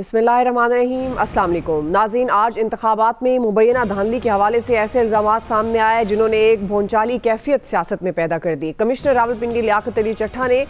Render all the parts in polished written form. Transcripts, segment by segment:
बिस्मिल्लाहिर्रहमानिर्रहीम, अस्सलाम वालेकुम नाज़रीन। आज इंतखाबात में मुबैना धांधली के हवाले से ऐसे इल्ज़ामात सामने आए जिन्होंने एक भोंचाली कैफियत सियासत में पैदा कर दी। कमिश्नर रावलपिंडी लियाकत अली चट्टा ने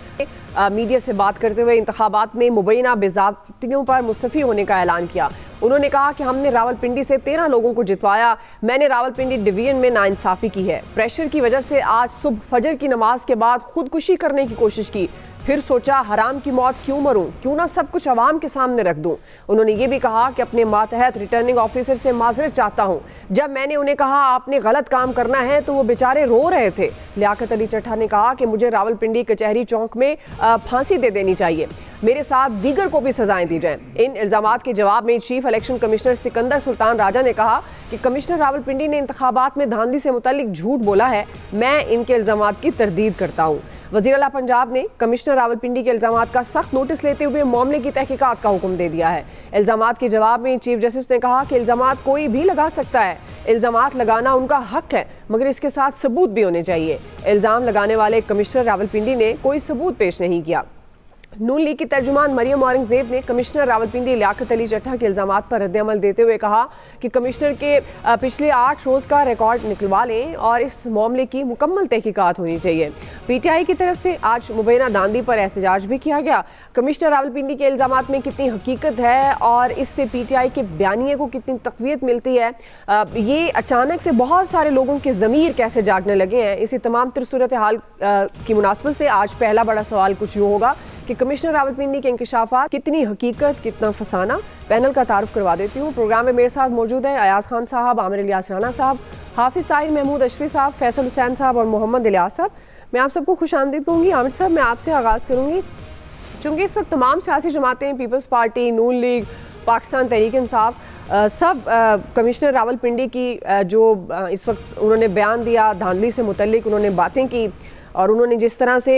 मीडिया से बात करते हुए इंतखाबात में मुबैना बेज़ाब्तियों पर मुस्तफ़ी होने का ऐलान किया। उन्होंने कहा कि हमने रावलपिंडी से 13 लोगों को जितवाया। मैंने रावलपिंडी डिवीजन में नाइंसाफ़ी की है। प्रेशर की वजह से आज सुबह फजर की नमाज के बाद खुदकुशी करने की कोशिश की, फिर सोचा हराम की मौत क्यों मरूं, क्यों ना सब कुछ अवाम के सामने रख दूं। उन्होंने ये भी कहा कि अपने मातहत रिटर्निंग ऑफिसर से माजरत चाहता हूं। जब मैंने उन्हें कहा आपने गलत काम करना है तो वो बेचारे रो रहे थे। लियाकत अली चट्टा ने कहा कि मुझे रावलपिंडी कचहरी चौक में फांसी दे देनी चाहिए, मेरे साथ दीगर को भी सजाएं दी जाएं। इन इल्जामात के जवाब में chief election commissioner Sikandar Sultan Raja ने कहा कि कमिश्नर रावलपिंडी ने इंतखाबात में धांधली से मुतल्लिक झूठ बोला है। मैं इनके इल्जामात की तरदीद करता हूँ। वज़ीर आला पंजाब ने कमिश्नर रावलपिंडी के इल्जामात का सख्त नोटिस लेते हुए मामले की तहकीकात का हुक्म दे दिया है। इल्जामात के जवाब में चीफ जस्टिस ने कहा कि इल्जामात कोई भी लगा सकता है, इल्जामात लगाना उनका हक है, मगर इसके साथ सबूत भी होने चाहिए। इल्ज़ाम लगाने वाले कमिश्नर रावलपिंडी ने कोई सबूत पेश नहीं किया। नून लीग की तर्जुमान मरियम औरंगजेब ने कमिश्नर रावलपिंडी लियाकत अली चट्टा के इल्जामात पर रद्द-ए-अमल देते हुए कहा कि कमिश्नर के पिछले 8 रोज़ का रिकॉर्ड निकलवा लें और इस मामले की मुकम्मल तहकीकात होनी चाहिए। पीटीआई की तरफ से आज मुबैना धांधली पर एहतजाज भी किया गया। कमिश्नर रावलपिंडी के इल्जामात में कितनी हकीकत है और इससे पीटीआई के बयानिए को कितनी तक़वियत मिलती है, ये अचानक से बहुत सारे लोगों के ज़मीर कैसे जागने लगे हैं। इसी तमाम तर सूरत हाल की मुनासबत से आज पहला बड़ा सवाल कुछ यूँ होगा कि कमिश्नर रावलपिंडी के इंकशाफात कितनी हकीकत कितना फसाना। पैनल का तारुफ करवा देती हूँ। प्रोग्राम में मेरे साथ मौजूद हैं अयाज खान साहब, आमिर इलियास राना साहब, हाफिज ताहिर महमूद अशफी साहब, फैसल हुसैन साहब और मोहम्मद इलियास साहब। मैं आप सबको खुश आमदीद कहूँगी। आमिर साहब, मैं आपसे आगाज़ करूँगी। चूँकि इस वक्त तमाम सियासी जमातें, पीपल्स पार्टी, नून लीग, पाकिस्तान तहरीक इंसाफ, सब कमिश्नर रावलपिंडी की जो इस वक्त उन्होंने बयान दिया धांधली से मुतल्लिक, उन्होंने बातें की और उन्होंने जिस तरह से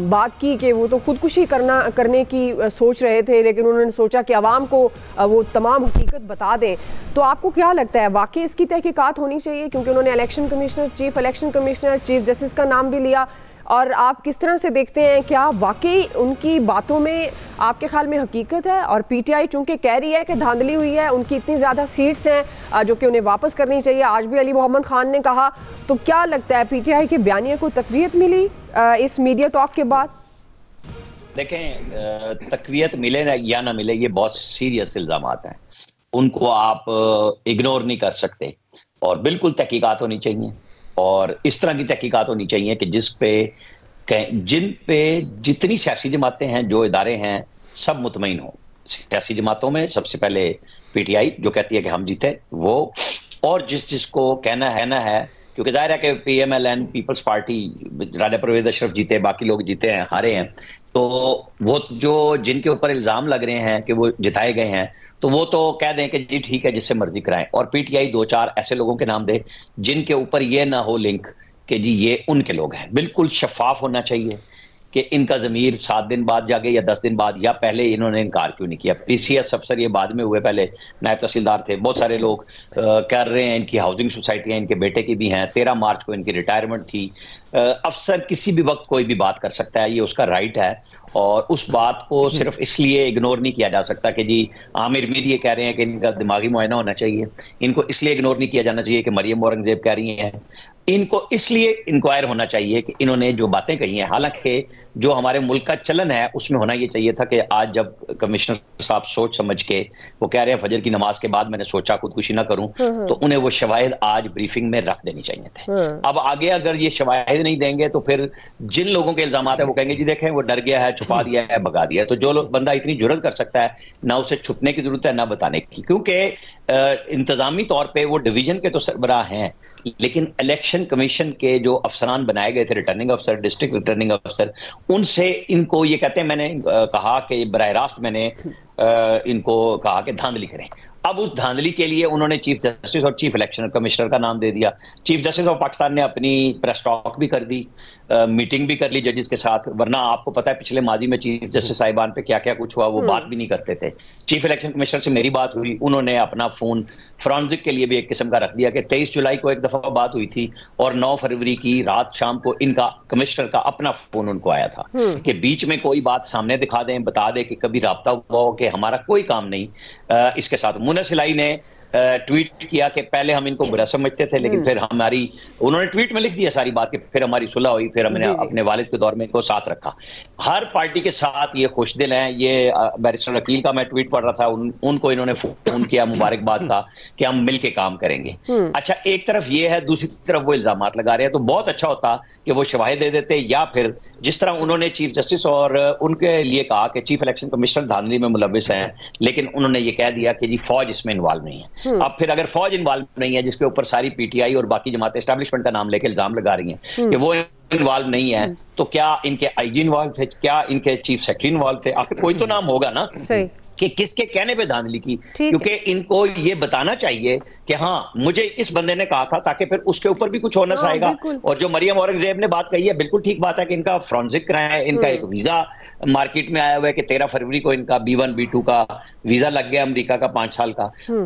बात की कि वो तो खुदकुशी करने की सोच रहे थे, लेकिन उन्होंने सोचा कि आवाम को वो तमाम हकीकत बता दें। तो आपको क्या लगता है वाकई इसकी तहकीकात होनी चाहिए? क्योंकि उन्होंने election commissioner, chief election commissioner, chief justice का नाम भी लिया। और आप किस तरह से देखते हैं, क्या वाकई उनकी बातों में आपके ख्याल में हकीकत है? और पीटीआई चूंकि कह रही है कि धांधली हुई है, उनकी इतनी ज़्यादा सीट्स हैं जो कि उन्हें वापस करनी चाहिए, आज भी अली मोहम्मद खान ने कहा, तो क्या लगता है पीटीआई के बयानिए को तक़वियत मिली इस मीडिया टॉक के बाद? देखें, तक़वियत मिले या ना मिले, ये बहुत सीरियस इल्ज़ामात हैं, उनको आप इग्नोर नहीं कर सकते और बिल्कुल तहकीकात होनी चाहिए। और इस तरह की तहकीकात होनी चाहिए कि जिन पे जितनी सियासी जमातें हैं, जो इदारे हैं, सब मुतमईन हो। सियासी जमातों में सबसे पहले पीटीआई जो कहती है कि हम जीते वो, और जिसको कहना है, क्योंकि जाहिर है कि पीएमएलएन, पीपल्स पार्टी, राजा परवेज अशरफ जीते, बाकी लोग जीते हैं, हारे हैं, तो वो जो जिनके ऊपर इल्ज़ाम लग रहे हैं कि वो जिताए गए हैं, तो वो तो कह दें कि जी ठीक है, जिससे मर्जी कराएं। और पीटीआई 2-4 ऐसे लोगों के नाम दे जिनके ऊपर ये ना हो लिंक कि जी ये उनके लोग हैं। बिल्कुल शफाफ होना चाहिए कि इनका ज़मीर 7 दिन बाद जागे या 10 दिन बाद, या पहले इन्होंने इनकार क्यों नहीं किया। पीसीएस अफसर ये बाद में हुए, पहले नायब तहसीलदार थे। बहुत सारे लोग कर रहे हैं, इनकी हाउसिंग सोसाइटियाँ इनके बेटे की भी हैं, 13 मार्च को इनकी रिटायरमेंट थी। अफसर किसी भी वक्त कोई भी बात कर सकता है, ये उसका राइट है, और उस बात को सिर्फ इसलिए इग्नोर नहीं किया जा सकता कि जी आमिर मीर ये कह रहे हैं कि इनका दिमागी मुआयना होना चाहिए, इनको इसलिए इग्नोर नहीं किया जाना चाहिए कि मरियम औरंगजेब कह रही हैं, इनको इसलिए इंक्वायर होना चाहिए कि इन्होंने जो बातें कही हैं। हालांकि जो हमारे मुल्क का चलन है उसमें होना ये चाहिए था कि आज जब कमिश्नर साहब सोच समझ के वो कह रहे हैं फजर की नमाज के बाद मैंने सोचा खुदकुशी ना करूं, तो उन्हें वो शवाहिद आज ब्रीफिंग में रख देनी चाहिए थे। अब आगे अगर ये शवाहिद नहीं देंगे तो फिर जिन लोगों के इल्जामात है वो कहेंगे जी देखें वो डर गया है, छुपा दिया है, भगा दिया है। तो जो बंदा इतनी जुर्रत कर सकता है, ना उसे छुपने की जरूरत है ना बताने की, क्योंकि इंतजामी तौर पर वो डिवीजन के तो सरबराह हैं, लेकिन इलेक्शन कमीशन के जो अफसरान बनाए गए थे, रिटर्निंग अफसर, डिस्ट्रिक्ट रिटर्निंग अफसर, उनसे इनको ये कहते हैं, मैंने कहा कि बराह रास्त मैंने इनको कहा कि धांधली करें। अब उस धांधली के लिए उन्होंने चीफ जस्टिस और चीफ इलेक्शन कमिश्नर का नाम दे दिया। चीफ जस्टिस ऑफ पाकिस्तान ने अपनी प्रेस टॉक भी कर दी, मीटिंग भी कर ली जजेस के साथ, वरना आपको पता है पिछले माजी में चीफ जस्टिस साहिबान पे क्या क्या कुछ हुआ, वो बात भी नहीं करते थे। चीफ इलेक्शन कमिश्नर से मेरी बात हुई, उन्होंने अपना फोन फॉरेंसिक के लिए भी एक किस्म का रख दिया कि 23 जुलाई को एक दफा बात हुई थी और 9 फरवरी की रात शाम को इनका कमिश्नर का अपना फोन उनको आया था कि बीच में कोई बात सामने दिखा दें, बता दें कि कभी राब्ता हुआ हो कि हमारा कोई काम नहीं इसके साथ। मुन्ना सिलाई ने ट्वीट किया कि पहले हम इनको बुरा समझते थे, लेकिन फिर उन्होंने ट्वीट में लिख दिया सारी बात कि फिर हमारी सुलह हुई, फिर हमने अपने वालिद के दौर में इनको साथ रखा। हर पार्टी के साथ ये खुशदिल हैं। ये बैरिस्टर अकील का मैं ट्वीट पढ़ रहा था, उनको इन्होंने फोन किया मुबारकबाद का कि हम मिलके काम करेंगे। अच्छा, एक तरफ ये है, दूसरी तरफ वो इल्जाम लगा रहे हैं, तो बहुत अच्छा होता कि वो शवाहिद दे देते, या फिर जिस तरह उन्होंने चीफ जस्टिस और उनके लिए कहा कि चीफ इलेक्शन कमिश्नर धांधली में मुलविस हैं, लेकिन उन्होंने ये कह दिया कि जी फौज इसमें इन्वॉल्व नहीं है। अब फिर अगर फौज इन्वॉल्व नहीं है, जिसके ऊपर सारी पीटीआई और बाकी जमात एस्टैब्लिशमेंट का नाम लेकर इल्जाम लगा रही हैं कि वो इन्वॉल्व नहीं है, तो क्या इनके आईजी इन्वॉल्व थे, क्या इनके चीफ सेक्रेटरी इन्वॉल्व थे? आखिर कोई तो नाम होगा ना कि किसके कहने पे धांधली की, क्योंकि इनको ये बताना चाहिए कि हाँ मुझे इस बंदे ने कहा था, ताकि फिर उसके ऊपर भी कुछ होना आएगा। और जो मरियम औरंगजेब ने बात कही है, बिल्कुल ठीक बात है कि इनका फॉरेंसिक कराएं, इनका एक वीजा मार्केट में आया हुआ है कि 13 फरवरी को इनका B1 B2 का वीजा लग गया अमेरिका का 5 साल का।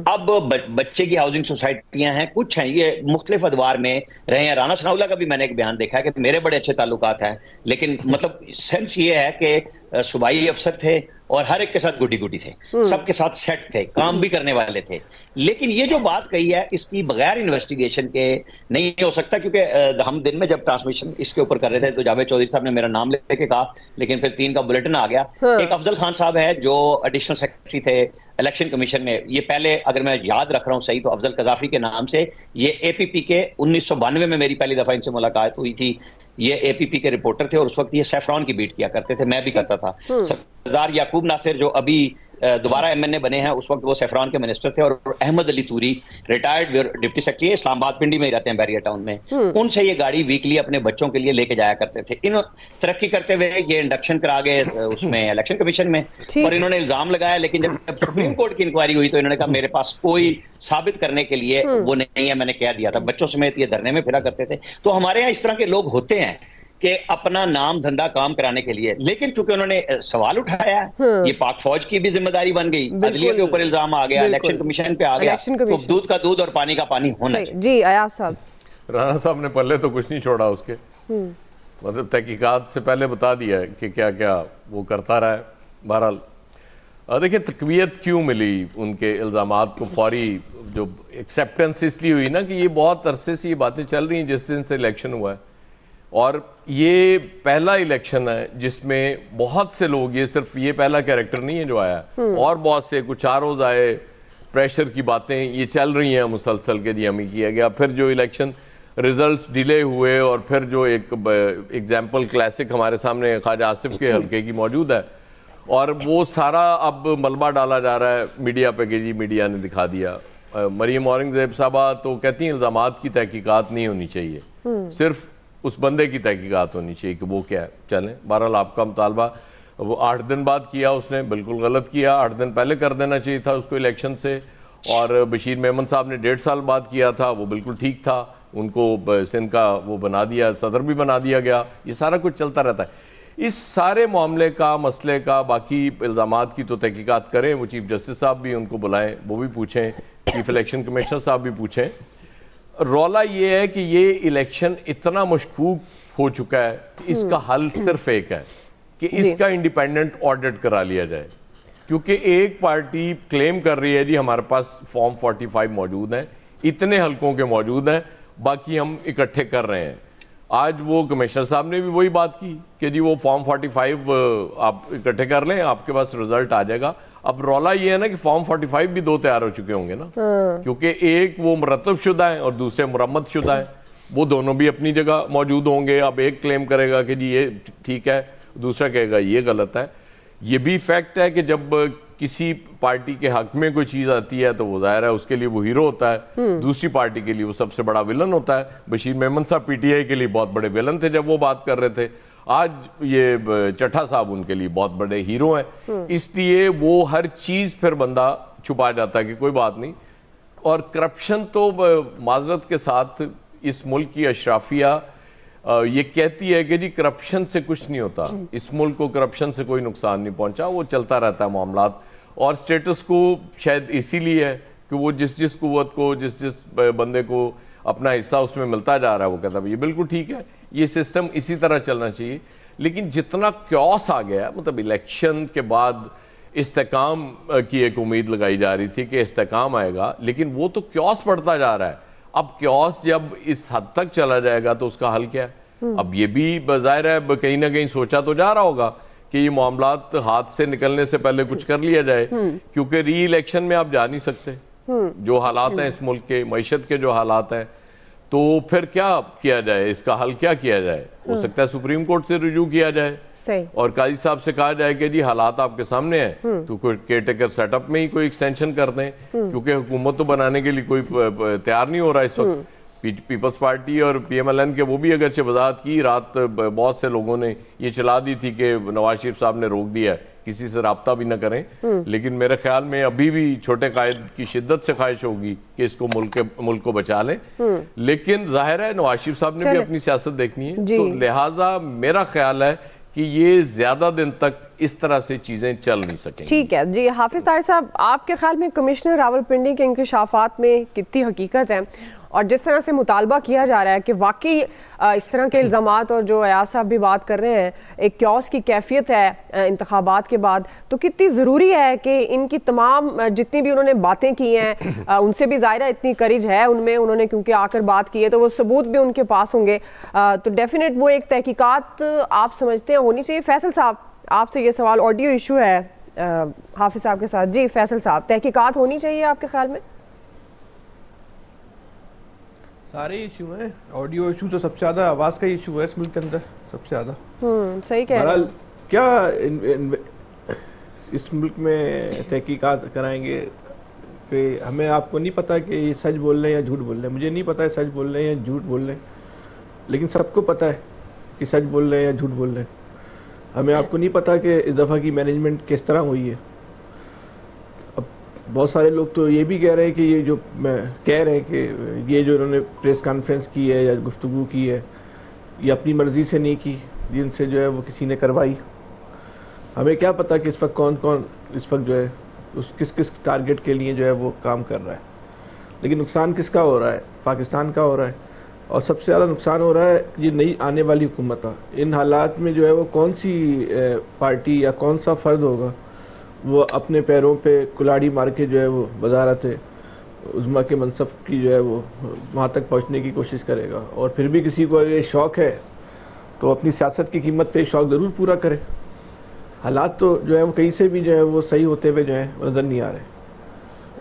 अब बच्चे की हाउसिंग सोसाइटियां हैं, कुछ हैं, ये मुख्तलिफ अदवार में रहे हैं। राना सनाउल्लाह का भी मैंने एक बयान देखा है कि मेरे बड़े अच्छे ताल्लुकात हैं, लेकिन मतलब सेंस ये है कि सूबाई अफसर थे और हर एक के साथ गुडी गुडी थे, सबके साथ सेट थे, काम भी करने वाले थे। लेकिन ये जो बात कही है, इसकी बगैर इन्वेस्टिगेशन के नहीं हो सकता, क्योंकि हम दिन में जब ट्रांसमिशन इसके ऊपर कर रहे थे तो जावेद चौधरी साहब ने मेरा नाम लेके कहा, लेकिन फिर 3 का बुलेटिन आ गया। एक अफजल खान साहब है जो एडिशनल सेक्रेटरी थे इलेक्शन कमीशन में, ये पहले अगर मैं याद रख रहा हूं सही तो अफजल कजाफी के नाम से, ये APP के 1992 में मेरी पहली दफा इनसे मुलाकात हुई थी। ये APP के रिपोर्टर थे और उस वक्त ये सैफरॉन की बीट किया करते थे, मैं भी करता था। सरदार याकूब नासिर जो अभी दोबारा MNA बने हैं, उस वक्त वो सैफरॉन के मिनिस्टर थे, और Ahmad Ali Turi retired deputy secretary, Islamabad Pindi में ही रहते हैं, बैरियर टाउन में। उनसे ये गाड़ी वीकली अपने बच्चों के लिए लेके जाया करते थे। इन तरक्की करते हुए ये इंडक्शन करा गए उसमें इलेक्शन कमीशन में, और इन्होंने इल्जाम लगाया। लेकिन जब सुप्रीम कोर्ट की इंक्वायरी हुई तो इन्होंने कहा मेरे पास कोई साबित करने के लिए वो नहीं है, मैंने कह दिया था। बच्चों समेत ये धरने में फिरा करते थे। तो हमारे यहाँ इस तरह के लोग होते हैं कि अपना नाम धंधा काम कराने के लिए, लेकिन चूंकि उन्होंने सवाल उठाया, ये पाक फौज की भी जिम्मेदारी बन गई, अदलिया के ऊपर इल्जाम आ गया, इलेक्शन कमीशन पे आ गया, तो दूध का दूध और पानी का पानी होना चाहिए। जी अयाज साहब, राणा साहब ने पल्ले तो कुछ नहीं छोड़ा उसके, मतलब तहकीकात से पहले बता दिया है कि क्या क्या वो करता रहा है। बहरहाल देखिए तकवीयत क्यों मिली उनके इल्ज़ामात को, फौरी जो एक्सेप्टेंस इसलिए हुई ना कि ये बहुत अरसे से ये बातें चल रही हैं जिस दिन से इलेक्शन हुआ है, और ये पहला इलेक्शन है जिसमें बहुत से लोग, ये सिर्फ ये पहला कैरेक्टर नहीं है जो आया, और बहुत से कुछ 4 रोज़ आए, प्रेशर की बातें ये चल रही हैं मुसलसल के जी हमें किया गया। फिर जो इलेक्शन रिजल्ट्स डिले हुए, और फिर जो एक एग्जाम्पल क्लासिक हमारे सामने ख्वाजा आसिफ के हल्के की मौजूद है, और वो सारा अब मलबा डाला जा रहा है मीडिया पे कि जी मीडिया ने दिखा दिया। मरियम औरंगजेब साहबा तो कहती हैं इल्ज़ामात की तहकीकात नहीं होनी चाहिए, सिर्फ उस बंदे की तहकीकात होनी चाहिए कि वो क्या है। चलें, बहरहाल आपका मुतालबा वो 8 दिन बाद किया, उसने बिल्कुल गलत किया। 8 दिन पहले कर देना चाहिए था उसको इलेक्शन से। और बशीर मेमन साहब ने 1.5 साल बाद किया था, वो बिल्कुल ठीक था, उनको सिंध का वो बना दिया, सदर भी बना दिया गया। ये सारा कुछ चलता रहता है। इस सारे मामले का, मसले का, बाकी इल्ज़ामात की तो तहकीकात करें, वो चीफ जस्टिस साहब भी उनको बुलाएं, वो भी पूछें, चीफ इलेक्शन कमिश्नर साहब भी पूछें। रौला ये है कि ये इलेक्शन इतना मशकूक हो चुका है कि इसका हल सिर्फ एक है कि इसका इंडिपेंडेंट ऑडिट करा लिया जाए, क्योंकि एक पार्टी क्लेम कर रही है जी हमारे पास फॉर्म 45 मौजूद हैं, इतने हलकों के मौजूद हैं, बाकी हम इकट्ठे कर रहे हैं। आज वो कमिश्नर साहब ने भी वही बात की कि जी वो फॉर्म 45 आप इकट्ठे कर लें, आपके पास रिजल्ट आ जाएगा। अब रौला ये है ना कि फॉर्म 45 भी 2 तैयार हो चुके होंगे ना, क्योंकि एक वो मुरतब शुदा है और दूसरे मुरम्मत शुदा है, वो दोनों भी अपनी जगह मौजूद होंगे। अब एक क्लेम करेगा कि जी ये ठीक है, दूसरा कहेगा ये गलत है। ये भी फैक्ट है कि जब किसी पार्टी के हक में कोई चीज़ आती है तो वो जाहिर है उसके लिए वो हीरो होता है, दूसरी पार्टी के लिए वो सबसे बड़ा विलन होता है। बशीर मेमन साहब PTI के लिए बहुत बड़े विलन थे जब वो बात कर रहे थे, आज ये चट्टा साहब उनके लिए बहुत बड़े हीरो हैं। इसलिए वो हर चीज़ फिर बंदा छुपा जाता है कि कोई बात नहीं। और करप्शन तो माजरत के साथ इस मुल्क की अशराफिया ये कहती है कि जी करप्शन से कुछ नहीं होता, इस मुल्क को करप्शन से कोई नुकसान नहीं पहुंचा, वो चलता रहता है मामलात। और स्टेटस को शायद इसीलिए है कि वो जिस कुव्वत को, जिस बंदे को अपना हिस्सा उसमें मिलता जा रहा है, वो कहता है ये बिल्कुल ठीक है, ये सिस्टम इसी तरह चलना चाहिए। लेकिन जितना क्योस आ गया, मतलब इलेक्शन के बाद इस्तेकाम की एक उम्मीद लगाई जा रही थी कि इस्तेकाम आएगा, लेकिन वो तो क्योस बढ़ता जा रहा है। अब क्योस जब इस हद तक चला जाएगा तो उसका हल क्या है? अब ये भी ज़ाहिर है कहीं ना कहीं सोचा तो जा रहा होगा कि ये मामलात हाथ से निकलने से पहले कुछ कर लिया जाए, क्योंकि री इलेक्शन में आप जा नहीं सकते। जो हालात हैं इस मुल्क के, मईशत के जो हालात हैं, तो फिर क्या किया जाए, इसका हल क्या किया जाए? हो सकता है सुप्रीम कोर्ट से रुजू किया जाए और काजी साहब से कहा जाए कि जी हालात आपके सामने हैं, तो कोई केयरटेकर सेटअप में ही कोई एक्सटेंशन कर दें, क्योंकि हुकूमत तो बनाने के लिए कोई तैयार नहीं हो रहा इस वक्त। पीपल्स पार्टी और PMLN के वो भी अगरचे वजाहत की, रात बहुत से लोगों ने ये चला दी थी कि नवाज शरीफ साहब ने रोक दिया है, किसी से रब्ता भी ना करें। लेकिन मेरे ख्याल में अभी भी छोटे कायद की शिद्दत से ख्वाहिश होगी कि इसको मुल्क को बचा लें। लेकिन जाहिर है नवाज शरीफ साहब ने भी अपनी सियासत देखनी है, तो लिहाजा मेरा ख्याल है कि ये ज्यादा दिन तक इस तरह से चीजें चल नहीं सकेंगी। ठीक है जी। हाफिज ताहिर साहब, आपके ख्याल में कमिश्नर रावलपिंडी के इंकशाफात में कितनी हकीकत है, और जिस तरह से मुतालबा किया जा रहा है कि वाकई इस तरह के इल्ज़ामात, और जो अयाज साहब भी बात कर रहे हैं, एक क्योस की कैफियत है इंतखाबात के बाद, तो कितनी ज़रूरी है कि इनकी तमाम जितनी भी उन्होंने बातें की हैं, उनसे भी ज़ाहिर है इतनी करेज है उनमें, उन्होंने क्योंकि आकर बात की है तो वो सबूत भी उनके पास होंगे, तो डेफिनेट वो एक तहकीकात आप समझते हैं होनी चाहिए। फैसल साहब, आपसे ये सवाल, ऑडियो इशू है हाफिज साहब के साथ। जी फैसल साहब, तहकीकात होनी चाहिए आपके ख्याल में? सारे इशू हैं, ऑडियो इशू तो सबसे ज्यादा, आवाज का इशू है इस मुल्क के अंदर सबसे ज्यादा। सही कह रहे हैं। क्या इस मुल्क में तहकीकात कराएंगे कि हमें, आपको नहीं पता कि ये सच बोल रहे हैं या झूठ बोल रहे हैं? मुझे नहीं पता है सच बोल रहे हैं या झूठ बोल रहे हैं, लेकिन सबको पता है कि सच बोल रहे हैं या झूठ बोल रहे हैं। हमें, आपको नहीं पता कि इस दफ़ा की मैनेजमेंट किस तरह हुई है। अब बहुत सारे लोग तो ये भी कह रहे हैं कि ये जो कह रहे हैं कि ये जो इन्होंने प्रेस कॉन्फ्रेंस की है या गुफ्तगू की है, ये अपनी मर्जी से नहीं की, जिनसे जो है वो किसी ने करवाई। हमें क्या पता कि इस वक्त कौन कौन इस वक्त जो है उस किस टारगेट के लिए जो है वो काम कर रहा है। लेकिन नुकसान किसका हो रहा है? पाकिस्तान का हो रहा है, और सबसे ज़्यादा नुकसान हो रहा है ये नई आने वाली हुकूमत का। इन हालात में जो है वो कौन सी पार्टी या कौन सा फ़र्द होगा वो अपने पैरों पे कुल्हाड़ी मार के जो है वो वजारत उज़्मा के मनसब की जो है वो वहाँ तक पहुँचने की कोशिश करेगा। और फिर भी किसी को ये शौक़ है तो अपनी सियासत की कीमत पे शौक़ ज़रूर पूरा करे। हालात तो जो है वो कहीं से भी जो है वो सही होते हुए जो है नज़र नहीं आ रहे।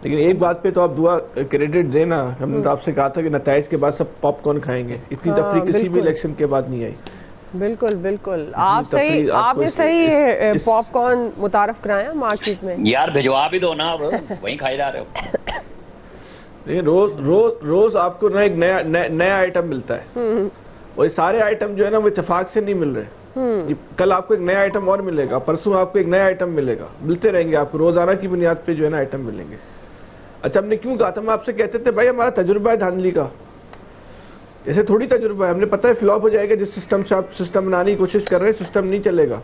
लेकिन एक बात पे तो आप दुआ क्रेडिट देना, हमने तो आपसे कहा था कि नताइज के बाद सब पॉपकॉर्न खाएंगे, इतनी तफरीक किसी भी इलेक्शन के बाद नहीं आई। बिल्कुल बिल्कुल, आपने सही पॉपकॉर्न मुतारफ कराया मार्केट में। यार भिजवा भी दो ना, वहीं खाए जा रहे हो। लेकिन रोज आपको ना एक नया आइटम मिलता है, और ये सारे आइटम जो है ना वो इत्तेफाक से नहीं मिल रहे। कल आपको एक नया आइटम और मिलेगा, परसों आपको एक नया आइटम मिलेगा, मिलते रहेंगे आपको, रोजाना की बुनियाद पे जो है ना आइटम मिलेंगे। अच्छा, हमने क्यों कहा था? हम आपसे कहते थे भाई हमारा तजुर्बा है धांधली का, ऐसे थोड़ी तजुर्बा है, हमने पता है फ्लॉप हो जाएगा। जिस सिस्टम से आप सिस्टम बनाने की कोशिश कर रहे हैं, सिस्टम नहीं चलेगा।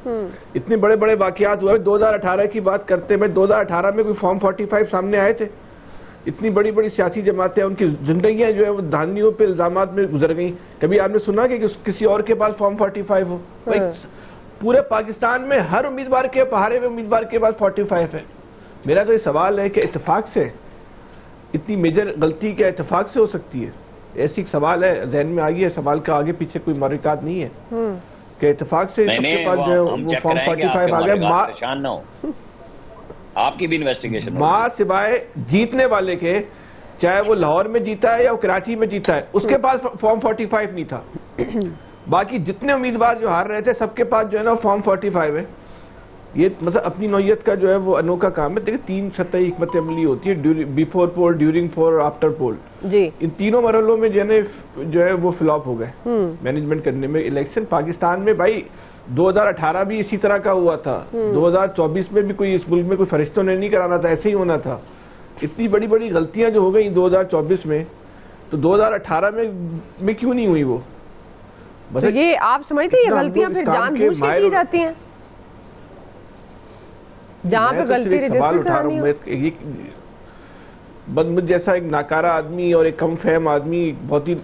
इतने बड़े बड़े वाकयात हुआ है। 2018 की बात करते हैं, 2018 में कोई फॉर्म 45 सामने आए थे? इतनी बड़ी बड़ी सियासी जमातें, उनकी जिंदगियां जो है वो धांधलियों पे इल्जामात में गुजर गई। कभी आपने सुना कि किसी और के पास फॉर्म 45 हो? भाई पूरे पाकिस्तान में हर उम्मीदवार के, पहाड़े में उम्मीदवार के पास 45 है। मेरा तो ये सवाल है कि इत्तेफाक से इतनी मेजर गलती क्या इत्तेफाक से हो सकती है? ऐसी सवाल है, जहन में आ गई है, सवाल का आगे पीछे कोई मौरिकात नहीं है कि इत्तेफाक से सबके पास जो है वो फॉर्म 45 आ गया। आपकी भी इन्वेस्टिगेशन मां सिवाय जीतने वाले के, चाहे वो लाहौर में जीता है या वो कराची में जीता है, उसके पास फॉर्म 45 नहीं था। बाकी जितने उम्मीदवार जो हार रहे थे सबके पास जो है ना फॉर्म 45 है। ये मतलब अपनी नौयत का जो है वो अनोखा काम है। देखिए 3 सतही हिकमत अमली होती है, बिफोर पोल, ड्यूरिंग पोल और आफ्टर पोल जी। इन तीनों मरहलों में जो है वो फ्लॉप हो गए मैनेजमेंट करने में। इलेक्शन पाकिस्तान में भाई 2018 भी इसी तरह का हुआ था, 2024 में भी कोई इस मुल्क में कोई फरिश्तों ने नहीं कराना था, ऐसे ही होना था। इतनी बड़ी बड़ी गलतियां जो हो गई 2024 में, तो 2018 में क्यों नहीं हुई? वो तो ये आप समझते हैं ये गलतियां फिर जानबूझ के की जाती हैं, जहाँ पे गलती रजिस्टर करानी हो? बस मुझ जैसा एक नाकारा आदमी और एक कम फहम आदमी, बहुत ही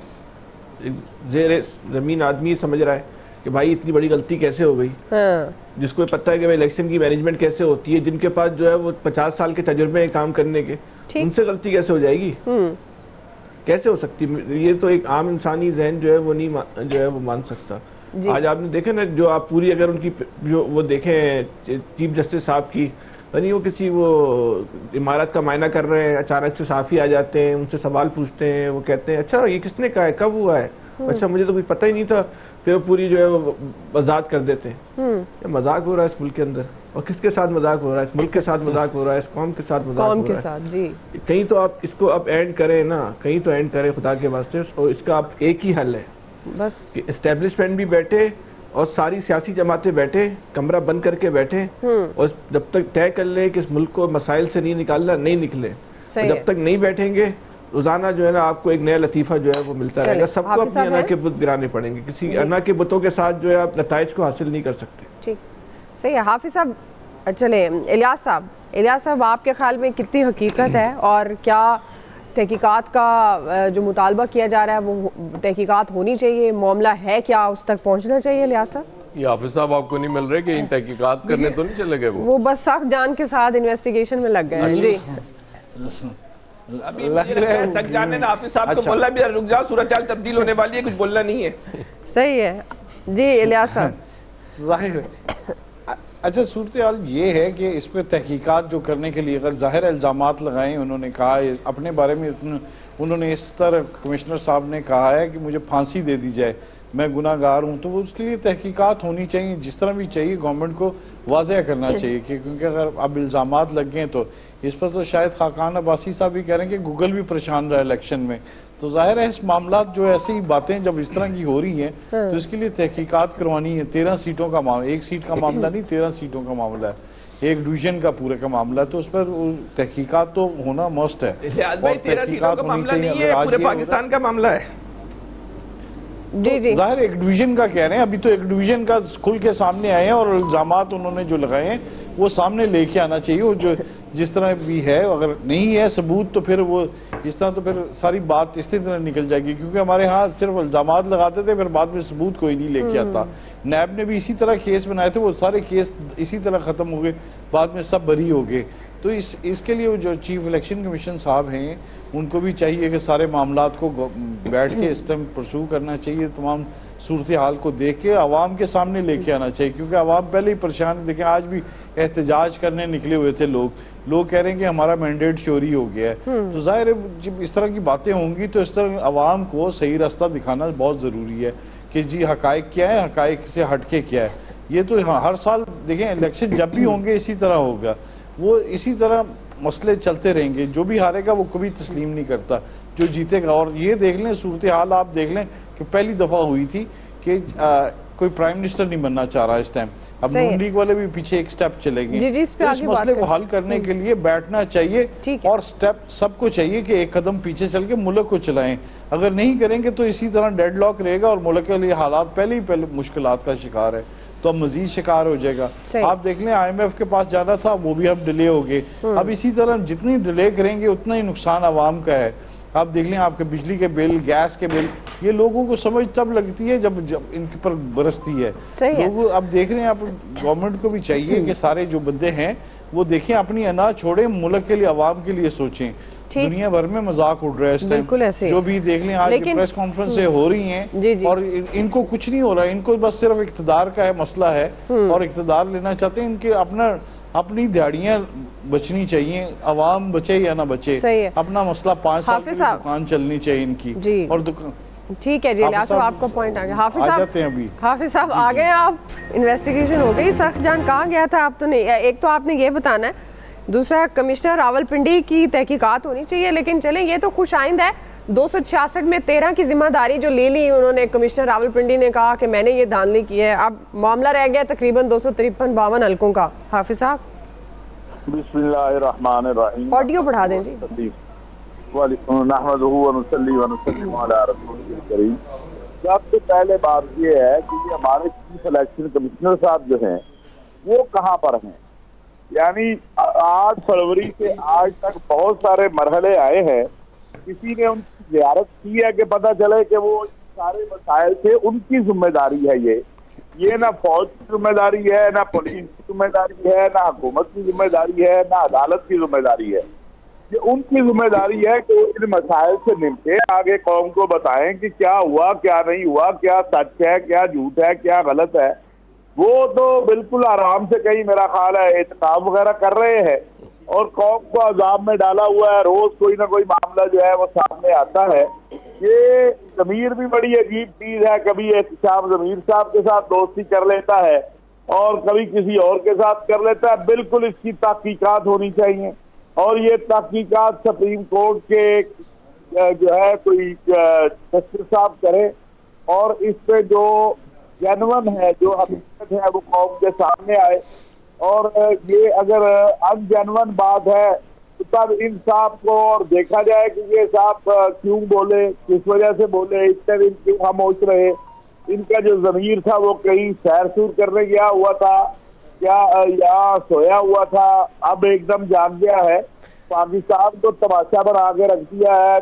जेर जमीन आदमी समझ रहा है कि भाई इतनी बड़ी गलती कैसे हो गई। हाँ। जिसको पता है कि भाई इलेक्शन की मैनेजमेंट कैसे होती है, जिनके पास जो है वो 50 साल के तजुर्बे हैं काम करने के, उनसे गलती कैसे हो जाएगी? कैसे हो सकती? ये तो एक आम इंसानी जहन जो है वो नहीं जो है वो मान सकता। आज आपने देखे ना, जो आप पूरी अगर उनकी जो वो देखें चीफ जस्टिस साहब की, नहीं वो किसी वो इमारत का मायना कर रहे हैं, अचानक से साफी आ जाते हैं, उनसे सवाल पूछते हैं, वो कहते हैं अच्छा ये किसने कहा है, कब हुआ है, अच्छा मुझे तो कुछ पता ही नहीं था, फिर वो पूरी जो है वो आजाद कर देते हैं। मजाक हो रहा है इस मुल्क के अंदर, और किसके साथ मजाक हो रहा है? इस मुल्क के साथ मजाक हो रहा है, इस कौम के साथ मजाक हो रहा है। जी कहीं तो आप इसको अब एंड करें ना, कहीं तो एंड करें खुदा के वास्ते। और इसका आप एक ही हल है बस कि एस्टेब्लिशमेंट भी बैठे और सारी सियासी जमातें बैठे, कमरा बंद करके बैठे, और जब तक तय कर ले कि इस मुल्क को मसाइल से नहीं निकालना, नहीं निकले, तो जब तक नहीं बैठेंगे रोजाना जो है ना आपको एक नया लतीफा जो है वो मिलता रहेगा। सबको अपने अना के बुत गिराने पड़ेंगे, किसी अना के बुतों के साथ जो है आप नताइज को हासिल नहीं कर सकते। ठीक, सही है हाफिज साहब। चले इलियास साहब, आपके ख्याल में कितनी हकीकत है और क्या तहकीकात का जो मुतालबा किया जा रहा है वो तहकीकात होनी चाहिए, मामला है क्या, उस तक पहुंचना चाहिए? इलियास साहब, ये हाफिज साहब आपको नहीं मिल रहे कि इन तहकीकात करने तो नहीं चले गए? वो बस सख्त जान के साथ इन्वेस्टिगेशन में लग गए हैं। जी अभी तक जाने ना हाफिज साहब को बोलना भी रुक जाओ, सूरत हाल तब्दील होने वाली है, कुछ बोलना नहीं है। सही है जी इलियास साहब। जाहिर है, अच्छा सूरत हाल ये है कि इस पर तहकीकात जो करने के लिए अगर ज़ाहिर इल्ज़ामात लगाए, उन्होंने कहा अपने बारे में, उन्होंने इस तरह कमिश्नर साहब ने कहा है कि मुझे फांसी दे दी जाए, मैं गुनाहगार हूँ, तो उसके लिए तहकीकात होनी चाहिए, जिस तरह भी चाहिए गवर्नमेंट को वाज़ह करना चाहिए कि क्योंकि अगर अब इल्ज़ामात लग गए तो इस पर तो शायद खाकान अब्बासी साहब भी कह रहे हैं कि गूगल भी परेशान रहा इलेक्शन में, तो जाहिर है इस मामला जो ऐसी बातें जब इस तरह की हो रही हैं तो इसके लिए तहकीकात करवानी है। 13 सीटों का मामला, एक सीट का मामला नहीं, 13 सीटों का मामला है, एक डिवीजन का पूरे का मामला है, तो उस पर तहकीकात तो होना मस्ट है। और तहकीकात होनी चाहिए, पूरे पाकिस्तान का मामला है। जी जाहिर एक डिवीजन का कह रहे हैं, अभी तो एक डिवीजन का खुल के सामने आए हैं और इल्जामात उन्होंने जो लगाए हैं वो सामने लेके आना चाहिए। वो जो जिस तरह भी है, अगर नहीं है सबूत तो फिर वो इस तरह तो फिर सारी बात इसी तरह निकल जाएगी, क्योंकि हमारे यहाँ सिर्फ इल्जामात लगाते थे, फिर बाद में सबूत कोई नहीं लेके आता। नैब ने भी इसी तरह केस बनाए थे, वो सारे केस इसी तरह खत्म हो गए, बाद में सब बरी हो गए। तो इसके लिए जो चीफ इलेक्शन कमीशन साहब हैं उनको भी चाहिए कि सारे मामलात को बैठ के इस टाइम परसू करना चाहिए, तमाम सूरत हाल को देख के आवाम के सामने लेके आना चाहिए, क्योंकि आवाम पहले ही परेशान। देखें आज भी एहतजाज करने निकले हुए थे लोग कह रहे हैं कि हमारा मैंडेट चोरी हो गया है। तो जाहिर है जब इस तरह की बातें होंगी तो इस तरह आवाम को सही रास्ता दिखाना बहुत ज़रूरी है कि जी हकायक क्या है, हकायक से हटके क्या है। ये तो हर साल देखें इलेक्शन जब भी होंगे इसी तरह होगा, वो इसी तरह मसले चलते रहेंगे। जो भी हारेगा वो कभी तस्लीम नहीं करता, जो जीतेगा। और ये देख लें सूरत हाल, आप देख लें कि पहली दफ़ा हुई थी कि कोई प्राइम मिनिस्टर नहीं बनना चाह रहा इस टाइम, अब नून लीग वाले भी पीछे एक स्टेप चले गए। इस मसले को हल करने के लिए बैठना चाहिए और स्टेप सबको चाहिए कि एक कदम पीछे चल के मुल्क को चलाएं। अगर नहीं करेंगे तो इसी तरह डेडलॉक रहेगा और मुल्क के लिए हालात पहले मुश्किलात का शिकार है, तो अब मजीद शिकार हो जाएगा। आप देख लें IMF के पास जाना था, वो भी अब डिले हो गए। अब इसी तरह जितनी डिले करेंगे उतना ही नुकसान आवाम का है। आप देख लें आपके बिजली के बिल, गैस के बिल, ये लोगों को समझ तब लगती है जब इनके पर बरसती है। लोग अब देख रहे हैं, आप गवर्नमेंट को भी चाहिए कि सारे जो बंदे हैं वो देखें, अपनी अना छोड़े, मुल्क के लिए आवाम के लिए सोचें। दुनिया भर में मजाक उड़ रहा है इस टाइम, जो भी देख लें आज प्रेस कॉन्फ्रेंस हो रही हैं और इनको कुछ नहीं हो रहा है, इनको बस सिर्फ इक़्तिदार का है मसला है और इक़्तिदार लेना चाहते हैं। इनके अपनी दिहाड़ियां बचनी चाहिए, आवाम बचे या ना बचे, अपना मसला 5 साल की दुकान चलनी चाहिए इनकी। और ठीक है जी, इलियास साहब आपका पॉइंट आ गया। हाफिज साहब आ गए आप, इन्वेस्टिगेशन हो गई, सख्त जान कहाँ गया था आप? तो नहीं, एक तो आपने ये बताना है, दूसरा कमिश्नर रावलपिंडी की तहकीकात होनी चाहिए। लेकिन चलें, ये तो खुश आइंद है, 266 में 13 की जिम्मेदारी जो ले ली उन्होंने, कमिश्नर रावलपिंडी ने कहा कि मैंने ये धांधली की है। अब मामला रह गया तकरीबन 253-52 हल्कों का। हाफिज साहब बिस्मिल्लाहिर्रहमानिर्रहीम, ऑडियो बढ़ा दें जी। सबसे पहले बात ये है कि हमारे चीफ इलेक्शन कमिश्नर साहब जो हैं वो कहाँ पर हैं। यानी 8 फरवरी से आज तक बहुत सारे मरहले आए हैं, किसी ने उनकी ज़ियारत की है कि पता चले कि वो सारे मसाइल थे, उनकी जिम्मेदारी है ये ना फौज की जिम्मेदारी है, ना पुलिस की जिम्मेदारी है, ना हुकूमत की जिम्मेदारी है, ना अदालत की जिम्मेदारी है। ये उनकी जिम्मेदारी है कि वो इन मसाइल से निपटे, आगे कौम को बताएं कि क्या हुआ क्या नहीं हुआ, क्या सच है क्या झूठ है क्या गलत है। वो तो बिल्कुल आराम से कहीं मेरा ख्याल है एहतसाब वगैरह कर रहे हैं और कौम को अजाब में डाला हुआ है। रोज कोई ना कोई मामला जो है वो सामने आता है। ये ज़मीर भी बड़ी अजीब चीज है, कभी एहतसाब ज़मीर साहब के साथ दोस्ती कर लेता है और कभी किसी और के साथ कर लेता है। बिल्कुल इसकी तहकीकात होनी चाहिए और ये तहकीकात सुप्रीम कोर्ट के जो है कोई जस्टिस साहब करे और इस पे जो जेन्युइन है, जो हकीकत है वो कौम के सामने आए। और ये अगर अनजेन्युइन बात है तो तब इन साहब को और देखा जाए कि ये साहब क्यों बोले, किस वजह से बोले, इतने दिन क्यों खामोश रहे। इनका जो ज़मीर था वो कहीं सैर सूर करने गया हुआ था क्या या सोया हुआ था, अब एकदम जाग गया है। पाकिस्तान को तमाशा बना के रख दिया है।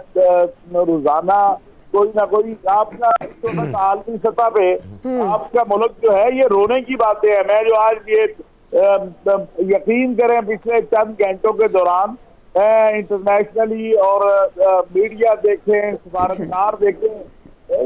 रोजाना कोई ना कोई आपका आलमी सतह पे आपका मुल्क जो है ये रोने की बातें हैं। मैं जो आज ये यकीन करें पिछले चंद घंटों के दौरान इंटरनेशनली और मीडिया देखें, सफारतकार देखें,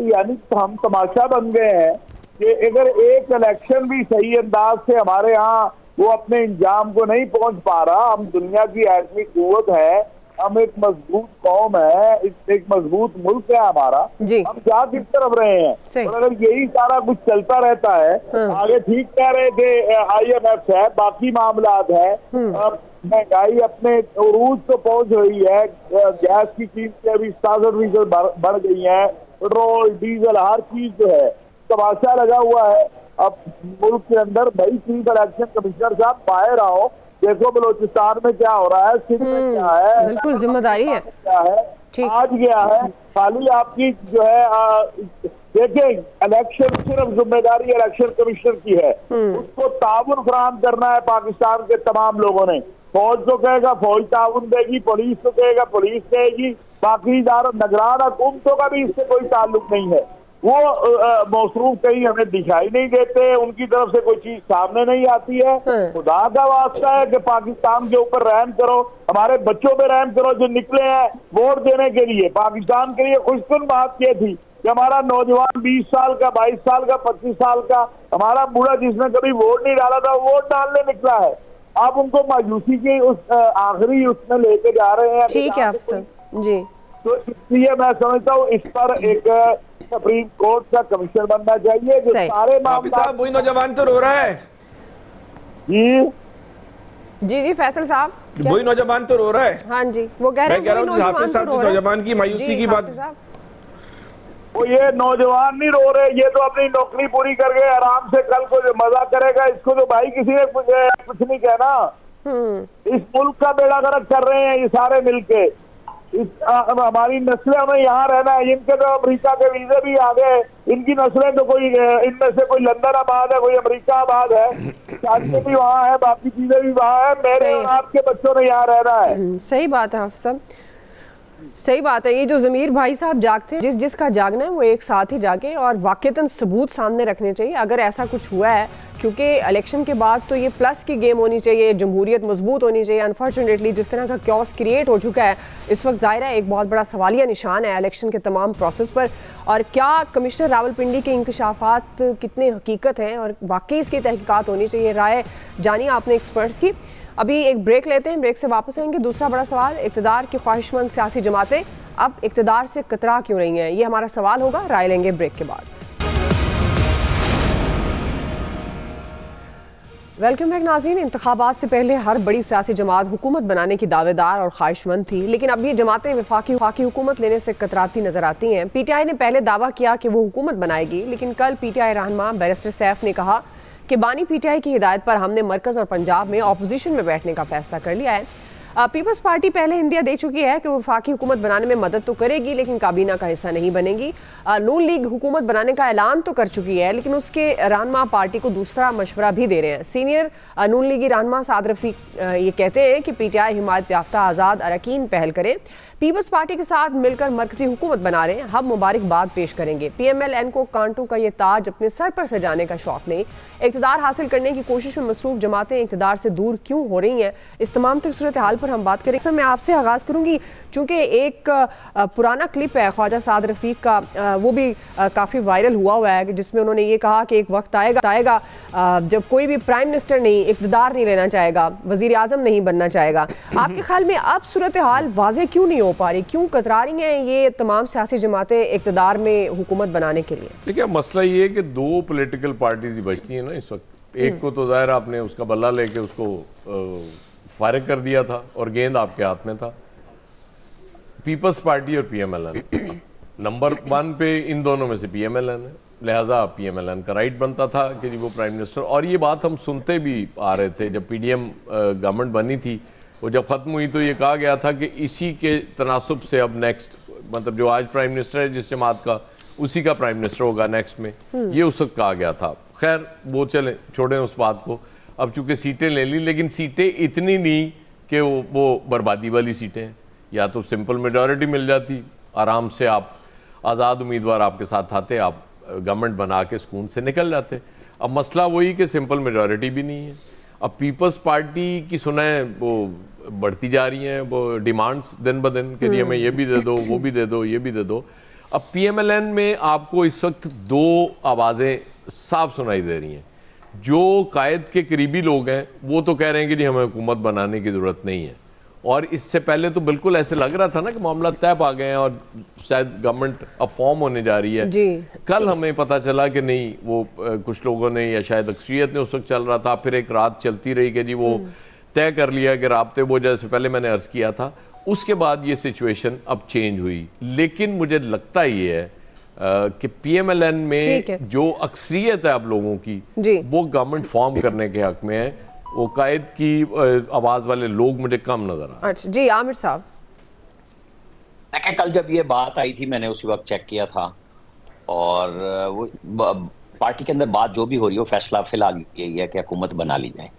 यानी हम तमाशा बन गए हैं कि अगर एक इलेक्शन भी सही अंदाज से हमारे यहाँ वो अपने इंजाम को नहीं पहुंच पा रहा। हम दुनिया की ऐसी कुव्वत है, हम एक मजबूत कौम है, एक मजबूत मुल्क है हमारा, हम जा किस तरफ रहे हैं। और अगर यही सारा कुछ चलता रहता है, आगे ठीक कह रहे थे IMF है, बाकी मामलात है, महंगाई अपने उरूज तो पहुंच रही है, गैस की कीमतें अभी 67% बढ़ गई है, पेट्रोल डीजल हर चीज जो है तमाशा लगा हुआ है। अब मुल्क के अंदर भाई चीफ इलेक्शन कमिश्नर साहब बाहर आओ, देखो बलोचिस्तान में क्या हो रहा है, सिंध में क्या है, बिल्कुल जिम्मेदारी है क्या है, आज गया है। खाली आपकी जो है देखें इलेक्शन सिर्फ जिम्मेदारी इलेक्शन कमिश्नर की है, उसको ताउन फराहम करना है पाकिस्तान के तमाम लोगों ने। फौज को कहेगा फौज ताउन देगी, पुलिस को कहेगा पुलिस देगी, बाकी निगरान हुकूमतों का भी इससे कोई ताल्लुक नहीं है। वो मसरूफ कहीं हमें दिखाई नहीं देते, उनकी तरफ से कोई चीज सामने नहीं आती है। खुदा का वास्ता है कि पाकिस्तान के ऊपर रहम करो, हमारे बच्चों पे रहम करो जो निकले हैं वोट देने के लिए। पाकिस्तान के लिए खुशकुन बात ये थी कि हमारा नौजवान 20 साल का, 22 साल का, 25 साल का हमारा बूढ़ा जिसने कभी वोट नहीं डाला था वोट डालने निकला है। आप उनको मायूसी की उस आखिरी उसमें लेके जा रहे हैं। ठीक है अफसर जी, तो इसलिए मैं समझता हूँ इस पर एक सुप्रीम कोर्ट का कमीशन बनना चाहिए जो सारे मामला। वही नौजवान तो रो रहा है जी फैसल साहब, वही नौजवान तो रो रहा है। हाँ जी, वो कह रहे हैं नौजवान की मायूसी की बात। वो ये नौजवान नहीं रो रहे, ये तो अपनी नौकरी पूरी कर गए आराम से, कल को जो मजा करेगा इसको तो भाई किसी ने कुछ नहीं कहना। इस मुल्क का बेड़ा गर्क कर रहे हैं ये सारे मिलके। हमारी नस्लें हमें यहाँ रहना है, इनके तो अमेरिका के वीजे भी आ गए, इनकी नस्लें तो कोई इनमें से कोई लंदन आबाद है, कोई अमेरिका आबाद है, शादियां भी वहाँ है, बाकी चीजें भी वहाँ है, मेरे और आपके बच्चों ने यहाँ रहना है। सही बात है अफसर, सही बात है। ये जो ज़मीर भाई साहब जागते हैं, जिसका जागना है वो एक साथ ही जागे और वाक़ईतन सबूत सामने रखने चाहिए अगर ऐसा कुछ हुआ है, क्योंकि इलेक्शन के बाद तो ये प्लस की गेम होनी चाहिए, जमहूरियत मजबूत होनी चाहिए। अनफॉर्चुनेटली जिस तरह का क्योस क्रिएट हो चुका है इस वक्त ज़ाहिर है एक बहुत बड़ा सवालिया निशान है इलेक्शन के तमाम प्रोसेस पर। और क्या कमिश्नर रावलपिंडी के इंकशाफात कितने हकीकत हैं और वाकई इसकी तहकीकात होनी चाहिए, राय जानिए आपने एक्सपर्ट्स की। अभी एक ब्रेक लेते हैं, ब्रेक से वापस आएंगे। दूसरा बड़ा सवाल, इक़्तिदार की ख्वाहिशमंद सियासी जमातें अब इक़्तिदार से कतरा क्यों रही हैं, ये हमारा सवाल होगा। राय लेंगे ब्रेक के बाद। वेलकम बैक नाज़रीन। इंतखाबात से पहले हर बड़ी सियासी जमात हुकूमत बनाने की दावेदार और ख्वाहिशमंद थी, लेकिन अब ये जमातें वफाकी हुकूमत लेने से कतराती नजर आती हैं। PTI ने पहले दावा किया कि वो हुकूमत बनाएगी, लेकिन कल PTI रहनुमा बैरिस्टर सैफ ने कहा कि बानी PTI की हिदायत पर हमने मरकज़ और पंजाब में अपोजिशन में बैठने का फैसला कर लिया है। पीपल्स पार्टी पहले इंदिया दे चुकी है कि वो वफाकी हुकूमत बनाने में मदद तो करेगी लेकिन काबीना का हिस्सा नहीं बनेगी। नून लीग हुकूमत बनाने का ऐलान तो कर चुकी है लेकिन उसके रहनुमा पार्टी को दूसरा मशवरा भी दे रहे हैं। सीनियर नून लीगी रहनुमा साद रफीक ये कहते हैं कि PTI हिमायत याफ्ता आज़ाद अरकान पहल करें, पीपल्स पार्टी के साथ मिलकर मरकजी हुकूमत बना लें, हम मुबारकबाद पेश करेंगे। PMLN को कांटों का ये ताज अपने सर पर सजाने का शौक नहीं, इक़्तिदार हासिल करने की कोशिश में मसरूफ जमातें इक़्तिदार से दूर क्यों हो रही हैं, इस तमाम तर सूरत हाल पर हम बात करें। सर मैं आपसे आगाज़ करूँगी, चूँकि एक पुराना क्लिप है ख्वाजा साद रफीक का, वो भी काफ़ी वायरल हुआ है, जिसमें उन्होंने ये कहा कि एक वक्त आएगा जब कोई भी प्राइम मिनिस्टर नहीं, इक़्तिदार नहीं लेना चाहेगा, वज़ीर आज़म नहीं बनना चाहेगा। आपके ख्याल में अब सूरत हाल वाज़ेह क्यों नहीं हो पा रही, क्यों कतरा रही हैं ये तमाम सियासी जमातें इक़्तिदार में हुकूमत बनाने के लिए? देखिए मसला ये है कि दो पॉलिटिकल पार्टीज ही बचती हैं ना इस वक्त। एक को तो ज़ाहिर आपने उसका बल्ला लेके उसको फारिग कर दिया था और गेंद आपके हाथ में था, पीपल्स पार्टी और PMLN। नंबर 1 पे इन दोनों में से PMLN है, लिहाजा PMLN का राइट बनता था कि जी वो प्राइम मिनिस्टर। और ये बात हम सुनते भी आ रहे थे जब PDM गवर्नमेंट बनी थी, वो जब ख़त्म हुई तो ये कहा गया था कि इसी के तनासुब से अब नेक्स्ट, मतलब जो आज प्राइम मिनिस्टर है जिस जमात का, उसी का प्राइम मिनिस्टर होगा नेक्स्ट में, ये उस वक्त कहा गया था। खैर वो चले छोड़ें उस बात को। अब चूँकि सीटें ले ली, लेकिन सीटें इतनी नहीं कि वो बर्बादी वाली सीटें हैं। या तो सिंपल मेजॉरिटी मिल जाती, आराम से आप आज़ाद उम्मीदवार आपके साथ आते, आप गवर्नमेंट बना के सुकून से निकल जाते। अब मसला वही कि सिंपल मेजॉरिटी भी नहीं है। अब पीपल्स पार्टी की सुनाएं वो बढ़ती जा रही हैं, वो डिमांड्स दिन ब दिन के लिए हमें ये भी दे दो, वो भी दे दो, ये भी दे दो। अब PMLN में आपको इस वक्त दो आवाज़ें साफ सुनाई दे रही हैं। जो कायद के करीबी लोग हैं वो तो कह रहे हैं कि नहीं हमें हुकूमत बनाने की ज़रूरत नहीं है, और इससे पहले तो बिल्कुल ऐसे लग रहा था ना कि मामला तय पा गए हैं और शायद गवर्नमेंट अब फॉर्म होने जा रही है जी। कल हमें पता चला कि नहीं, वो कुछ लोगों ने या शायद अक्सरियत ने, उस वक्त चल रहा था, फिर एक रात चलती रही कि जी वो तय कर लिया कि राब्ते वो जैसे पहले मैंने अर्ज़ किया था, उसके बाद ये सिचुएशन अब चेंज हुई। लेकिन मुझे लगता ये है कि PMLN में जो अक्सरियत है आप लोगों की, वो गवर्नमेंट फॉर्म करने के हक में है। वो कायद की आवाज़ वाले लोग मुझे कम नजर आए। अच्छा जी, आमिर साहब। देखिए कल जब ये बात आई थी मैंने उसी वक्त चेक किया था, और वो पार्टी के अंदर बात जो भी हो रही है, फैसला फिलहाल यही है कि हुकूमत बना ली जाए।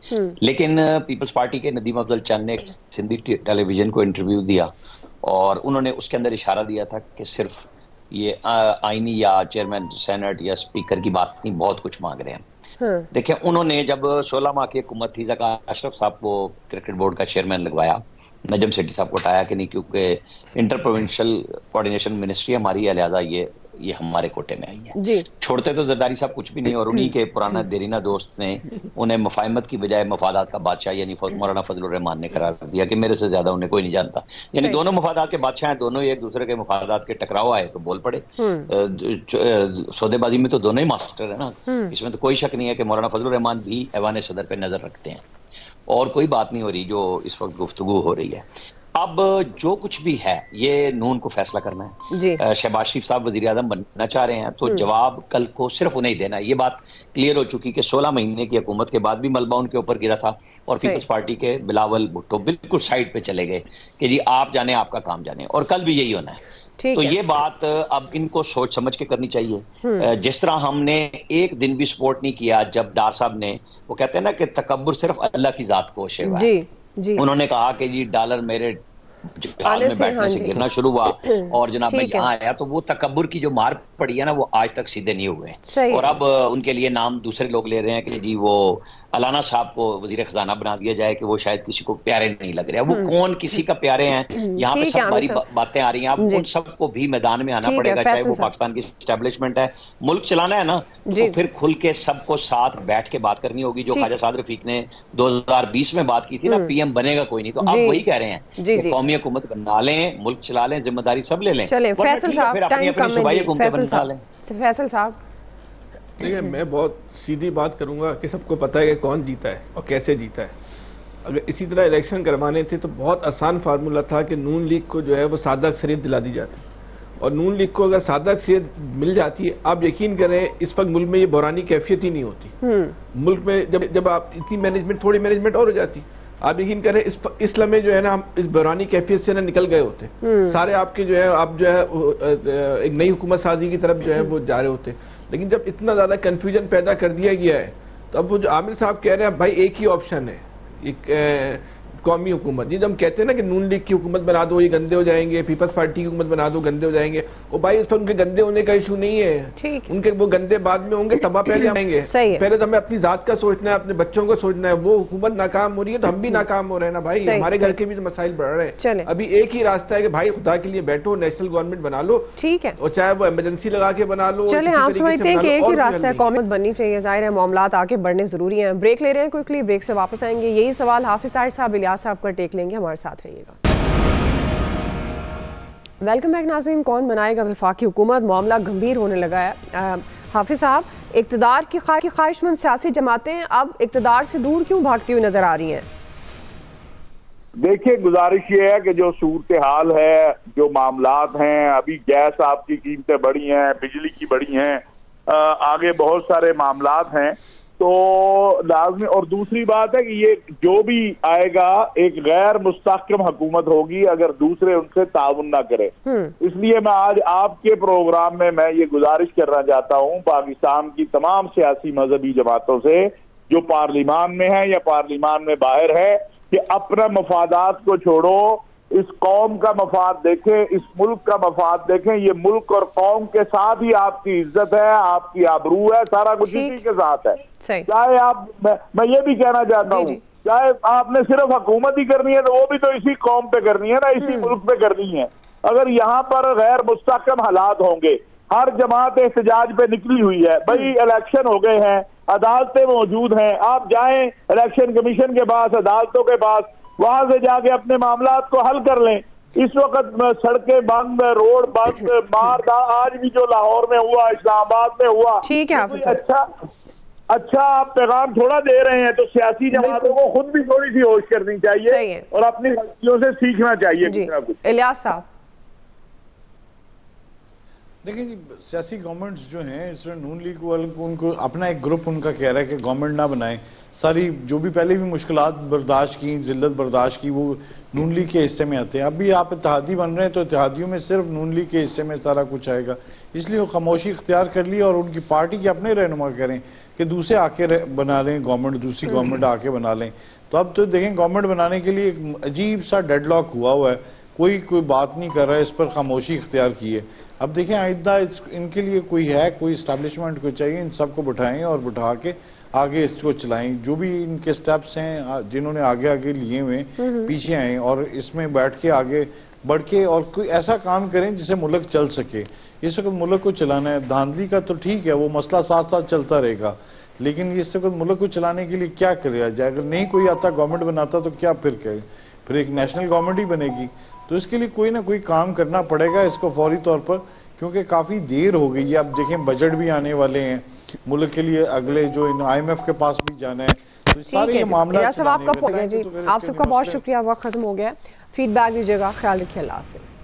लेकिन पीपल्स पार्टी के नदीम अफजल चंद ने सिंधी टेलीविजन को इंटरव्यू दिया और उन्होंने उसके अंदर इशारा दिया था कि सिर्फ ये आईनी या चेयरमैन सेनेट या स्पीकर की बात नहीं, बहुत कुछ मांग रहे हैं। देखिए उन्होंने जब 16 माह की हुकूमत थी, ज़का अशरफ साहब को क्रिकेट बोर्ड का चेयरमैन लगवाया, नजम सेठी साहब को हटाया कि नहीं क्योंकि इंटर प्रोविंशियल कोऑर्डिनेशन मिनिस्ट्री हमारी है, लिहाजा ये हमारे कोटे में आई है जी। छोड़ते तो जरदारी साहब कुछ भी नहीं, और उन्हीं के पुराना देरीना दोस्त ने उन्हें मफाहमत की बजाय मफादात का बादशाह यानी मौलाना फजलुर रहमान ने करार दिया कि मेरे से ज्यादा उन्हें कोई नहीं जानता। यानी दोनों मफादात के बादशाह हैं, दोनों एक दूसरे के मफादात के टकराव आए तो बोल पड़े। सौदेबाजी में तो दोनों ही मास्टर है ना, इसमें तो कोई शक नहीं है कि मौलाना फजलुर रहमान भी ऐवान सदर पर नजर रखते हैं, और कोई बात नहीं हो रही जो इस वक्त गुफ्तगू हो रही है। अब जो कुछ भी है ये नून को फैसला करना है। शहबाज शरीफ साहब वजीर आज़म बनना चाह रहे हैं तो जवाब कल को सिर्फ उन्हें ही देना है। ये बात क्लियर हो चुकी कि 16 महीने की हुकूमत के बाद भी मलबा उनके ऊपर गिरा था, और पीपल्स पार्टी के बिलावल भुट्टो बिल्कुल साइड पे चले गए कि जी आप जाने, आपका काम जाने, और कल भी यही होना है। तो ये बात अब इनको सोच समझ के करनी चाहिए। जिस तरह हमने एक दिन भी सपोर्ट नहीं किया जब डार साहब ने, वो कहते हैं ना कि तकब्बुर सिर्फ अल्लाह की जात को शेवा है, उन्होंने कहा कि जी डॉलर मेरे जहाज में बैठने से गिरना शुरू हुआ और जनाब मैं यहाँ आया, तो वो तकब्बुर की जो मार पड़ी है ना वो आज तक सीधे नहीं हुए। और अब उनके लिए नाम दूसरे लोग ले रहे हैं कि जी वो अलाना साहब को वजीर खजाना बना दिया जाए कि वो शायद किसी को प्यारे नहीं लग रहे हैं। वो कौन किसी का प्यारे हैं? यहाँ पे सब बड़ी बातें आ रही हैं। अब उन सबको भी मैदान में आना पड़ेगा, चाहे वो पाकिस्तान की एस्टेब्लिशमेंट है, मुल्क चलाना है ना, तो फिर खुल के सबको साथ बैठ के बात करनी होगी। जो ख्वाजा साद रफीक ने 2020 में बात की थी ना, PM बनेगा कोई नहीं, तो आप वही कह रहे हैं कि कौमी हुकूमत बना लें, मुल्क चला लें, जिम्मेदारी सब ले लें, फिर अपनी अपनी सूबाई हुकूमतें बना लें। फैसल साहब देखिए, मैं बहुत सीधी बात करूंगा कि सबको पता है कि कौन जीता है और कैसे जीता है। अगर इसी तरह इलेक्शन करवाने थे तो बहुत आसान फार्मूला था कि नून लीग को जो है वो सादा अक्सरियत दिला दी जाती, और नून लीग को अगर सादा अक्सरियत मिल जाती है, आप यकीन करें इस वक्त मुल्क में ये बहरानी कैफियत ही नहीं होती। मुल्क में जब आप इतनी मैनेजमेंट, थोड़ी मैनेजमेंट और हो जाती, आप यकीन करें इस लम्हे जो है ना हम इस बहरानी कैफियत से ना निकल गए होते, सारे आपके जो है आप जो है एक नई हुकूमत साजी की तरफ जो है वो जा रहे होते। लेकिन जब इतना ज्यादा कंफ्यूजन पैदा कर दिया गया है तो अब वो जो आमिर साहब कह रहे हैं भाई एक ही ऑप्शन है, एक कौमी हुकूमत। जी जब हम कहते हैं ना कि नून लीग की हुकूमत बना दो ये गंदे हो जाएंगे, पीपल्स पार्टी की हुकूमत बना दो गंदे हो जाएंगे, वो भाई इस पर उनके गंदे होने का इशू नहीं है, ठीक उनके वो गंदे बाद में होंगे, तबाह पहले आएंगे। पहले तो हमें अपनी जात का सोचना है, अपने बच्चों को सोचना है। वो हुकूमत नाकाम हो रही है तो हम भी नाकाम हो रहे हैं ना भाई, हमारे घर के भी तो मसाइल बढ़ रहे हैं। अभी एक ही रास्ता है कि भाई खुदा के लिए बैठो, नेशनल गवर्नमेंट बना लो, ठीक है, और चाहे वो इमरजेंसी लगा के बना लो। चले आप समझते हैं कि एक ही रास्ता है, कौमियत बननी चाहिए, जाहिर है मामलात आगे बढ़ने जरूरी हैं। ब्रेक ले रहे हैं क्विकली, ब्रेक से वापस आएंगे। यही सवाल हाफिज ताहिर साहब, इलियास साहब का टेक लेंगे, हमारे साथ रहिएगा। वेलकम बैक नाज़रीन। कौन बनाएगा वफाकी हुकूमत, मामला गंभीर होने लगा है। हाफिज साहब, इक़्तिदार की ख्वाहिशमंद सियासी जमातें अब इक़्तिदार से दूर क्यों भागती हुई नजर आ रही हैं? देखिए, गुजारिश ये है कि जो सूरत हाल है, जो मामलात हैं, अभी गैस आपकी कीमतें बढ़ी हैं, बिजली की बढ़ी हैं, आगे बहुत सारे मामलात हैं, तो लाजमी। और दूसरी बात है कि ये जो भी आएगा एक गैर मुस्तहकम हुकूमत होगी अगर दूसरे उनसे ताउन ना करे। इसलिए मैं आज आपके प्रोग्राम में मैं ये गुजारिश करना चाहता हूँ पाकिस्तान की तमाम सियासी मजहबी जमातों से जो पार्लिमान में है या पार्लिमान में बाहर है कि अपना मफादात को छोड़ो, इस कौम का मफाद देखें, इस मुल्क का मफाद देखें। ये मुल्क और कौम के साथ ही आपकी इज्जत है, आपकी आबरू है, सारा कुछ इसी के साथ है। चाहे आप, मैं ये भी कहना चाहता हूँ, चाहे आपने सिर्फ हुकूमत ही करनी है तो वो भी तो इसी कौम पे करनी है ना, इसी मुल्क पे करनी है। अगर यहाँ पर गैर मुस्तहकम हालात होंगे, हर जमात एहतजाज पे निकली हुई है, भाई इलेक्शन हो गए हैं, अदालतें मौजूद हैं, आप जाएं इलेक्शन कमीशन के पास, अदालतों के पास, वहां से जाके अपने मामलात को हल कर लें। इस वक्त सड़कें बंद, रोड बंद, आज भी जो लाहौर में हुआ, इस्लामाबाद में हुआ, ठीक है, अच्छा आप पैगाम थोड़ा दे रहे हैं तो सियासी जमातों को खुद भी थोड़ी सी होश करनी चाहिए और अपनी गलतियों से सीखना चाहिए। इलियास साहब, देखिए जी, सियासी गवर्नमेंट्स जो हैं इसमें नून लीग वाले को उनको अपना एक ग्रुप उनका कह रहा है कि गवर्नमेंट ना बनाए, सारी जो भी पहले भी मुश्किलात बर्दाश्त की, जिल्लत बर्दाश्त की, वो नून लीग के हिस्से में आते हैं। अभी आप इत्तेहादी बन रहे हैं तो इत्तेहादियों में सिर्फ नून लीग के हिस्से में सारा कुछ आएगा, इसलिए वो खामोशी इख्तियार कर ली और उनकी पार्टी के अपने रहनुमा करें कि दूसरे आके बना लें गवर्नमेंट, दूसरी गवर्नमेंट आके बना लें। तो अब तो देखें गवर्नमेंट बनाने के लिए एक अजीब सा डेडलॉक हुआ है, कोई बात नहीं कर रहा है, इस पर खामोशी इख्तियार की है। अब देखें आइंदा इनके लिए कोई है, कोई इस्टेब्लिशमेंट को चाहिए, इन सबको बिठाएं और बिठा के आगे इसको चलाएं। जो भी इनके स्टेप्स हैं जिन्होंने आगे आगे लिए हुए पीछे आए और इसमें बैठ के आगे बढ़ के और कोई ऐसा काम करें जिससे मुल्क चल सके। इस वक्त मुल्क को चलाना है, धांधली का तो ठीक है, वो मसला साथ साथ चलता रहेगा, लेकिन इस वक्त मुल्क को चलाने के लिए क्या किया जाए? अगर नहीं कोई आता गवर्नमेंट बनाता तो क्या फिर करे? फिर एक नेशनल गवर्नमेंट ही बनेगी। तो इसके लिए कोई ना कोई काम करना पड़ेगा इसको फौरी तौर पर, क्योंकि काफी देर हो गई है। अब देखें बजट भी आने वाले हैं मुल्क के लिए, अगले जो IMF के पास भी जाना है, तो सारे ये मामला आप सबका बहुत शुक्रिया, वक्त खत्म हो गया। फीडबैक दीजिएगा, ख्याल रखिए, अल्लाह हाफिज़।